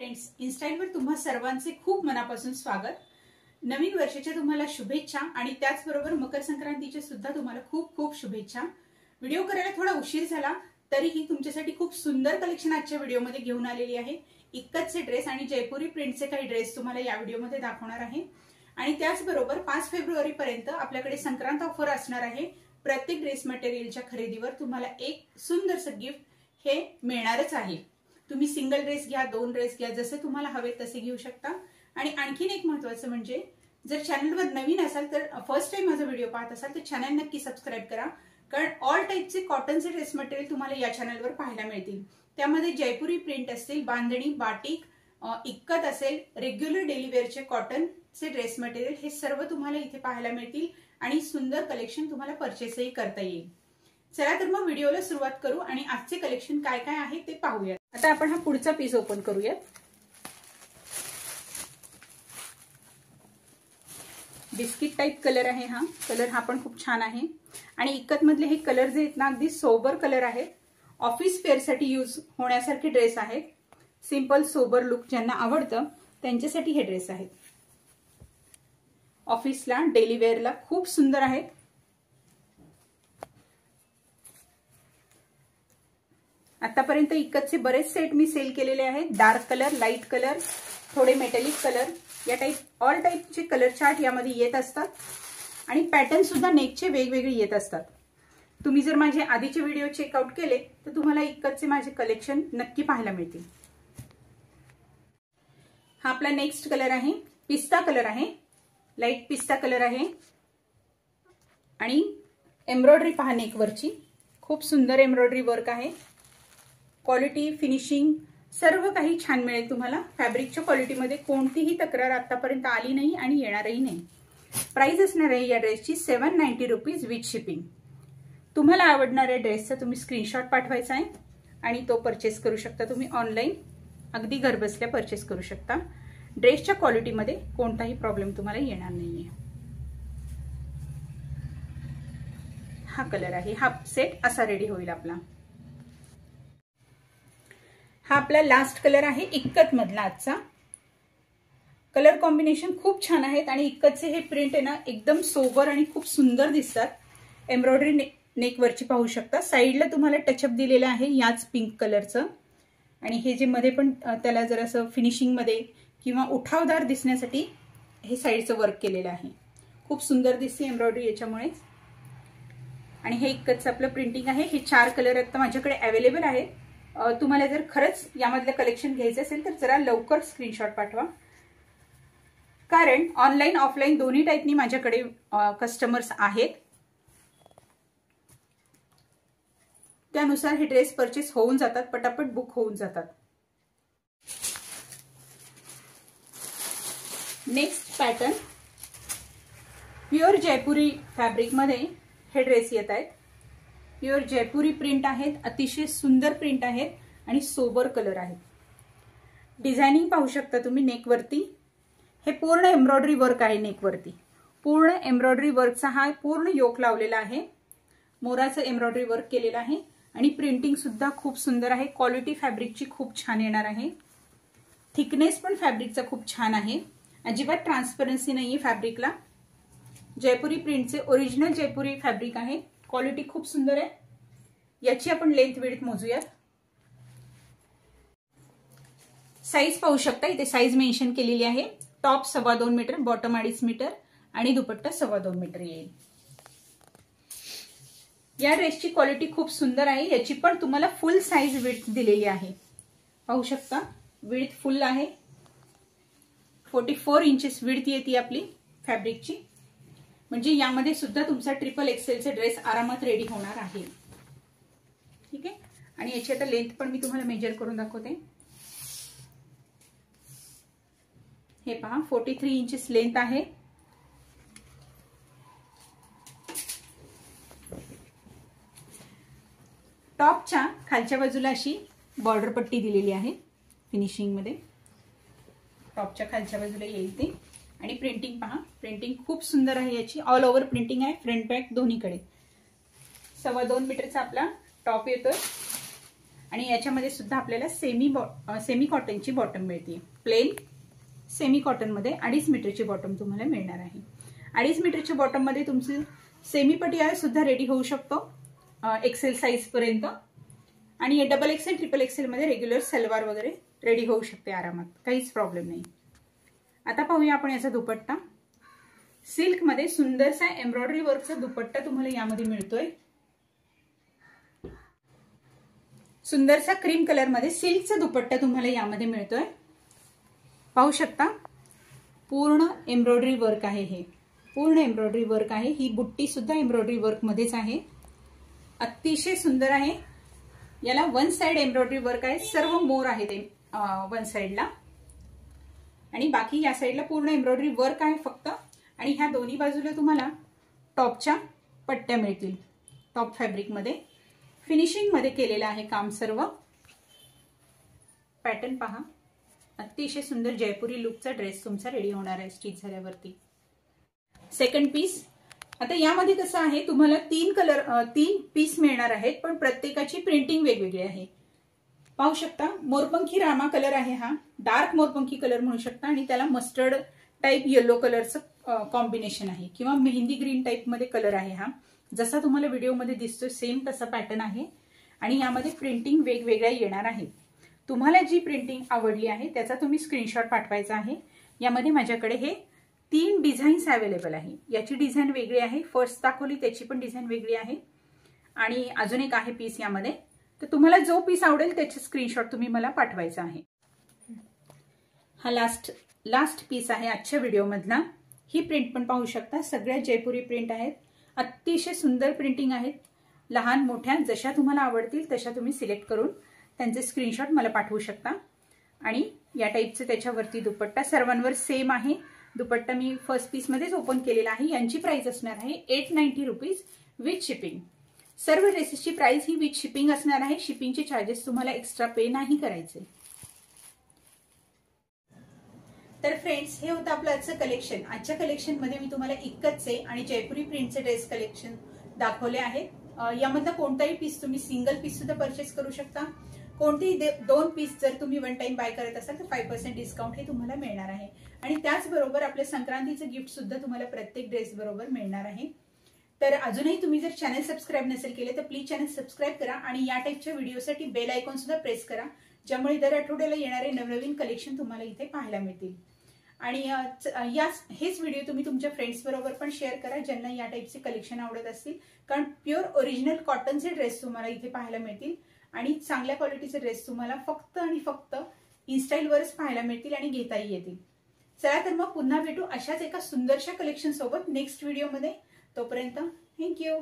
Friends, इनस्टाईलवर तुम्हा सर्वांचे खूप मनापासून स्वागत। नवीन वर्षाच्या तुम्हाला शुभेच्छा आणि त्याचबरोबर मकर संक्रांतीच्या सुद्धा तुम्हाला खूप खूप शुभेच्छा। व्हिडिओ करायला थोडा उशीर झाला तरीही तुमच्यासाठी खूप सुंदर कलेक्शन आजच्या व्हिडिओमध्ये घेऊन आलेली आहे। इक्कतचे ड्रेस आणि जयपुरी प्रिंटचे काही ड्रेस तुम्हाला या व्हिडिओमध्ये दाखवणार आहे आणि त्याचबरोबर 5 फेब्रुवारी पर्यंत आपल्याकडे संक्रांत ऑफर असणार आहे। प्रत्येक ड्रेस मटेरियलच्या खरेदीवर तुम्हाला एक सुंदरसं गिफ्ट हे मिळणारच आहे। तुम्ही सिंगल ड्रेस घ्या, 2 ड्रेस घ्या, जसे तुम्हाला हवे तसे घेऊ शकता। आणि आणखीन एक महत्त्वाचं म्हणजे जर चॅनलवर नवीन असाल तर फर्स्ट टाइम माझा व्हिडिओ पाहत असाल तर चॅनल नक्की सबस्क्राइब करा, कारण ऑल टाइपचे कॉटनचे ड्रेस मटेरियल तुम्हाला या चॅनलवर पाहायला मिळतील। त्यामध्ये जयपुरी प्रिंट असतील, बांधणी, बाटिक, इक्कत असेल, रेग्युलर डेली वेअरचे कॉटनचे ड्रेस मटेरियल हे सर्व तुम्हाला इथे पाहायला मिळतील आणि सुंदर कलेक्शन तुम्हाला परचेसही करता येईल। चला तर मग व्हिडिओला सुरुवात करू आणि आजचे कलेक्शन काय काय आहे ते पाहूया। आता आपण हा पुढचा पीस ओपन करूया। बिस्किट टाइप कलर आहे हा कलर, हा पण खूप छान आहे आणि इक्कत मधले हे कलर जे आहेत ना अगदी सोबर कलर आहेत। ऑफिस वेअर साठी यूज होण्यासारखे ड्रेस आहेत। सिंपल सोबर लुक ज्यांना आवडतं त्यांच्यासाठी हे ड्रेस आहेत। ऑफिसला डेली वेअरला खूप सुंदर आहेत। आतापर्यंत इक्कतचे बरेच सेट मी सेल केलेले आहेत। डार्क कलर, लाईट कलर, थोडे मेटॅलिक कलर, या टाइप ऑल टाइपचे कलर चार्ट यामध्ये येत असतात आणि पॅटर्न सुद्धा नेकचे वेगवेगळे येत असतात। तुम्ही जर माझे आधीचे व्हिडिओ चेकआउट केले तर तुम्हाला इक्कतचे माझे कलेक्शन नक्की पाहायला मिळतील। हा आपला नेक्स्ट कलर आहे, पिस्ता कलर आहे, लाईट पिस्ता कलर आहे आणि एम्ब्रॉयडरी पहा नेकवरची, खूप सुंदर एम्ब्रॉयडरी वर्क आहे। क्वालिटी, फिनिशिंग सर्व काही छान मिळेल तुम्हाला। फॅब्रिकच्या क्वालिटीमध्ये कोणतीही तक्रार आतापर्यंत आली नाही आणि येणारही नाही। प्राइस असणार आहे या ड्रेसची 790 रुपीज विथ शिपिंग। तुम्हाला आवडणाऱ्या ड्रेसचा तुम्ही स्क्रीनशॉट पाठवायचा आहे आणि तो परचेस करू शकता। तुम्ही ऑनलाईन अगदी घरबसल्या परचेस करू शकता। ड्रेसच्या क्वालिटीमध्ये कोणताही प्रॉब्लेम तुम्हाला येणार नाहीये। हा कलर आहे, हा सेट असा रेडी होईल आपला। हा आपला लास्ट कलर आहे इक्कत मधला आजचा। कलर कॉम्बिनेशन खूप छान आहेत आणि इक्कतचे हे प्रिंट आहे ना एकदम सोबर आणि खूप सुंदर दिसतात। एम्ब्रॉयडरी नेकवरची पाहू शकता। साईडला तुम्हाला टचअप दिलेलं आहे याच पिंक कलरचं आणि हे जे मध्ये पण त्याला जरासं फिनिशिंग मध्ये किंवा उठावदार दिसण्यासाठी हे साईडचं वर्क केलेलं आहे। खूप सुंदर दिसते एम्ब्रॉयडरी याच्यामुळे। आणि हे इक्कतचं आपलं प्रिंटिंग आहे। हे 4 कलर आता माझ्याकडे अवेलेबल आहेत। तुम्हाला जर खरंच यामधलं कलेक्शन घ्यायचं असेल तर जरा लवकर स्क्रीनशॉट पाठवा, कारण ऑनलाईन ऑफलाईन दोन्ही टाईपनी माझ्याकडे कस्टमर्स आहेत। त्यानुसार हे ड्रेस परचेस होऊन जातात, पटापट बुक होऊन जातात। नेक्स्ट पॅटर्न प्युअर जयपुरी फॅब्रिक मध्ये हे ड्रेस येत आहेत। प्युअर जयपुरी प्रिंट आहेत, अतिशय सुंदर प्रिंट आहेत आणि सोबर कलर आहेत। डिझायनिंग पाहू शकता तुम्ही नेकवरती। हे पूर्ण एम्ब्रॉयडरी वर्क आहे नेकवरती। पूर्ण एम्ब्रॉयडरी वर्कचा हा पूर्ण योक लावलेला आहे। मोराचं एम्ब्रॉयडरी वर्क केलेलं आहे आणि प्रिंटिंग सुद्धा खूप सुंदर आहे। क्वालिटी फॅब्रिकची खूप छान येणार आहे। थिकनेस पण फॅब्रिकचा खूप छान आहे। अजिबात ट्रान्सपरन्सी नाहीये फॅब्रिकला। जयपुरी प्रिंटचे ओरिजिनल जयपुरी फॅब्रिक आहे। क्वालिटी खूप सुंदर आहे। याची आपण लेंथ विड्थ मोजूयात। साईज पाहू शकता, इथे साईज मेन्शन केलेली आहे। टॉप 2.25 मीटर, बॉटम 2.5 मीटर आणि दुपट्टा 2.25 मीटर येईल। या ड्रेसची क्वालिटी खूप सुंदर आहे। याची पण तुम्हाला फुल साईज विड्थ दिलेली आहे। पाहू शकता विड्थ फुल आहे। 44 इंचेस विड्थ येते आपली फॅब्रिकची, म्हणजे यामध्ये सुद्धा तुमचा ट्रिपल एक्सेलचा ड्रेस आरामात रेडी होणार आहे। ठीक आहे, आणि याची आता लेंथ पण मी तुम्हाला मेजर करून दाखवते। हे पहा 43 इंचेस लेंथ आहे। टॉपच्या खालच्या बाजूला अशी बॉर्डर पट्टी दिलेली आहे फिनिशिंग मध्ये। टॉपच्या खालच्या बाजूला येईल ते आणि प्रिंटिंग पहा, प्रिंटिंग खूप सुंदर आहे याची। ऑल ओव्हर प्रिंटिंग आहे, फ्रंट बॅक दोन्हीकडे। 2.25 मीटरचा आपला टॉप येतोय आणि याच्यामध्ये सुद्धा आपल्याला सेमी कॉटनची बॉटम मिळते। प्लेन सेमी कॉटन मध्ये 2.5 मीटरची बॉटम तुम्हाला मिळणार आहे। 2.5 मीटरच्या बॉटम मध्ये तुमची सेमी पटियाला सुद्धा रेडी होऊ शकतो एक्सेल साइज पर्यंत, आणि डबल एक्सेल ट्रिपल एक्सेल मध्ये रेग्युलर सलवार वगैरे रेडी होऊ शकते आरामात, काहीच प्रॉब्लेम नाही। आता पाहूया आपण याचा दुपट्टा। सिल्क मध्ये सुंदरसा एम्ब्रॉयडरी वर्कचा दुपट्टा तुम्हाला यामध्ये मिळतोय। सुंदरसा क्रीम कलर मध्ये सिल्कचा दुपट्टा तुम्हाला यामध्ये मिळतोय। पाहू शकता पूर्ण एम्ब्रॉयडरी वर्क आहे, हे पूर्ण एम्ब्रॉयडरी वर्क आहे। ही बुट्टी सुद्धा एम्ब्रॉयडरी वर्क मध्येच आहे, अतिशय सुंदर आहे। याला वन साइड एम्ब्रॉयडरी वर्क आहे, सर्व मोर आहे ते वन साइडला, आणि बाकी या साइडला पूर्ण एम्ब्रॉयडरी वर्क आहे फक्त। आणि ह्या दोन्ही बाजूला तुम्हाला टॉपच्या पट्ट्या मिळतील, टॉप फॅब्रिक मध्ये फिनिशिंग मध्ये केलेलं आहे काम सर्व। पॅटर्न पहा, अतिशय सुंदर जयपुरी लुकचा ड्रेस तुमचा रेडी होणार आहे स्टिच झाल्यावरती। सेकंड पीस, आता यामध्ये कसं आहे तुम्हाला 3 पीस मिळणार आहेत, पण प्रत्येकाची प्रिंटिंग वेगवेगळी आहे। पाहू शकता मोरपंखी रामा कलर आहे, हा डार्क मोरपंखी कलर म्हणू शकता, आणि त्याला मस्टर्ड टाइप येलो कलरचं कॉम्बिनेशन आहे, किंवा मेहंदी ग्रीन टाइप मध्ये कलर आहे हा। जसा तुम्हाला व्हिडिओमध्ये दिसतोय सेम तसा पॅटर्न आहे, आणि यामध्ये प्रिंटिंग वेगवेगळ्या येणार आहे। तुम्हाला जी प्रिंटिंग आवडली आहे त्याचा तुम्ही स्क्रीनशॉट पाठवायचा आहे। यामध्ये माझ्याकडे हे 3 डिझाईन्स अवेलेबल आहे। याची डिझाईन वेगळी आहे, फर्स्ट दाखवली त्याची पण डिझाईन वेगळी आहे, आणि अजून एक आहे पीस यामध्ये। तर तुम्हाला जो पीस आवडेल त्याचे स्क्रीनशॉट तुम्ही मला पाठवायचा आहे। हा लास्ट पीस आहे आजच्या व्हिडिओ मधला। ही प्रिंट पण पाहू शकता, सगळ्या जयपुरी प्रिंट आहेत, अतिशय सुंदर प्रिंटिंग आहेत। लहान मोठ्या जशा तुम्हाला आवडतील तशा तुम्ही सिलेक्ट करून त्यांचे स्क्रीनशॉट मला पाठवू शकता। आणि या टाइपचे त्याच्यावरती दुपट्टा सर्वांवर सेम आहे। दुपट्टा मी फर्स्ट पीस मध्येच ओपन केलेला आहे। यांची प्राइस असणार आहे 890 रुपीज विथ शिपिंग। सर्व ड्रेसेसची प्राइस ही विथ शिपिंग असणार आहे, शिपिंगचे चार्जेस तुम्हाला एक्स्ट्रा पे नाही करायचे। तर फ्रेंड्स, हे होतं आपलं आजचं कलेक्शन। आजच्या कलेक्शन मध्ये मी तुम्हाला इक्कतचे आणि जयपुरी प्रिंटचे ड्रेस कलेक्शन दाखवले आहेत। यामधला कोणताही पीस तुम्ही सिंगल पीस सुद्धा परचेस करू शकता। कोणतेही 2 पीस जर तुम्ही वन टाइम बाय करत असाल तर 5% डिस्काउंट हे तुम्हाला मिळणार आहे, आणि त्याचबरोबर आपल्या संक्रांतीचं गिफ्ट सुद्धा तुम्हाला प्रत्येक ड्रेस बरोबर मिळणार आहे। तर अजूनही तुम्ही जर चॅनल सबस्क्राईब नसेल केले तर प्लीज चॅनल सबस्क्राईब करा, आणि या टाइपच्या व्हिडिओसाठी बेल आयकॉन सुद्धा प्रेस करा, ज्यामुळे दर आठवड्याला येणारे नवनवीन कलेक्शन तुम्हाला इथे पाहायला मिळतील। आणि हेच व्हिडिओ तुम्ही तुमच्या फ्रेंड्स बरोबर पण शेअर करा ज्यांना या टाइपचे कलेक्शन आवडत असतील, कारण प्युअर ओरिजिनल कॉटनचे ड्रेस तुम्हाला इथे पाहायला मिळतील, आणि चांगल्या क्वालिटीचे ड्रेस तुम्हाला फक्त आणि फक्त इनस्टाईलवरच पाहायला मिळतील आणि घेताही येतील। चला तर मग पुन्हा भेटू अशाच एका सुंदरशा कलेक्शन सोबत नेक्स्ट व्हिडिओमध्ये। तोपर्यंत थँक्यू।